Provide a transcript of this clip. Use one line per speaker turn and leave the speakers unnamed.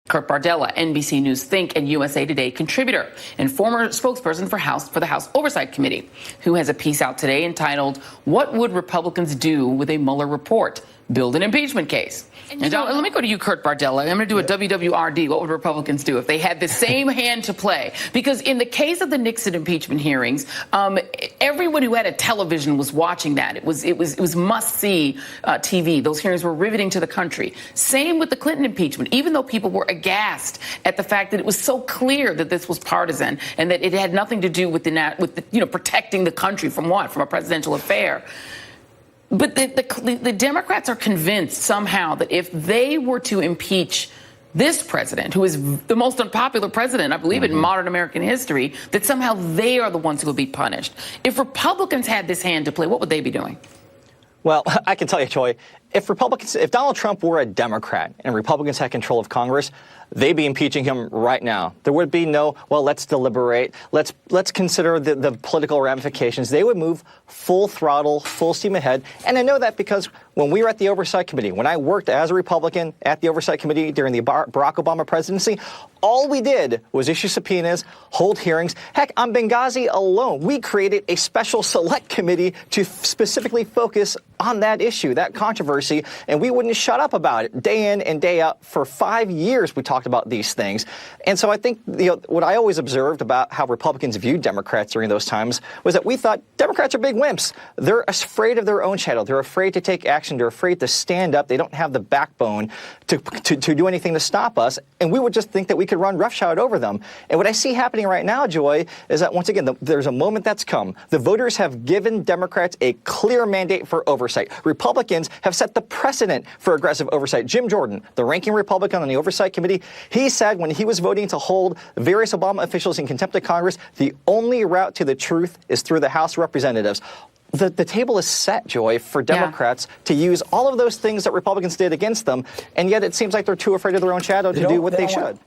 Kurt Bardella, NBC News Think and USA Today contributor and former spokesperson for the House Oversight Committee, who has a piece out today entitled, "What Would Republicans Do with a Mueller Report? Build an Impeachment Case." And let me go to you, Kurt Bardella. I'm going to do a WWRD. What would Republicans do if they had the same hand to play? Because in the case of the Nixon impeachment hearings, everyone who had a television was watching that. It was must-see TV. Those hearings were riveting to the country. Same with the Clinton impeachment. Even though people were aghast at the fact that it was so clear that this was partisan and that it had nothing to do with protecting the country from what? From a presidential affair. But the Democrats are convinced somehow that if they were to impeach this president, who is the most unpopular president, I believe, in modern American history, that somehow they are the ones who would be punished. If Republicans had this hand to play, what would they be doing?
Well, I can tell you, Joy, if Donald Trump were a Democrat and Republicans had control of Congress, they'd be impeaching him right now. There would be no, well, let's deliberate. Let's consider the political ramifications. They would move full throttle, full steam ahead. And I know that because when we were at the Oversight Committee, when I worked as a Republican at the Oversight Committee during the Barack Obama presidency, all we did was issue subpoenas, hold hearings. Heck, on Benghazi alone, we created a special select committee to specifically focus on that issue, that controversy, and we wouldn't shut up about it. Day in and day out, for 5 years, we talked about these things. And so I think what I always observed about how Republicans viewed Democrats during those times was that we thought Democrats are big wimps. They're afraid of their own shadow. They're afraid to take action. They're afraid to stand up. They don't have the backbone to do anything to stop us. And we would just think that we could run roughshod over them. And what I see happening right now, Joy, is that once again, there's a moment that's come. The voters have given Democrats a clear mandate for oversight. Republicans have set the precedent for aggressive oversight. Jim Jordan, the ranking Republican on the Oversight Committee, he said when he was voting to hold various Obama officials in contempt of Congress, the only route to the truth is through the House of Representatives. The table is set, Joy, for Democrats to use all of those things that Republicans did against them, and yet it seems like they're too afraid of their own shadow to do what they should.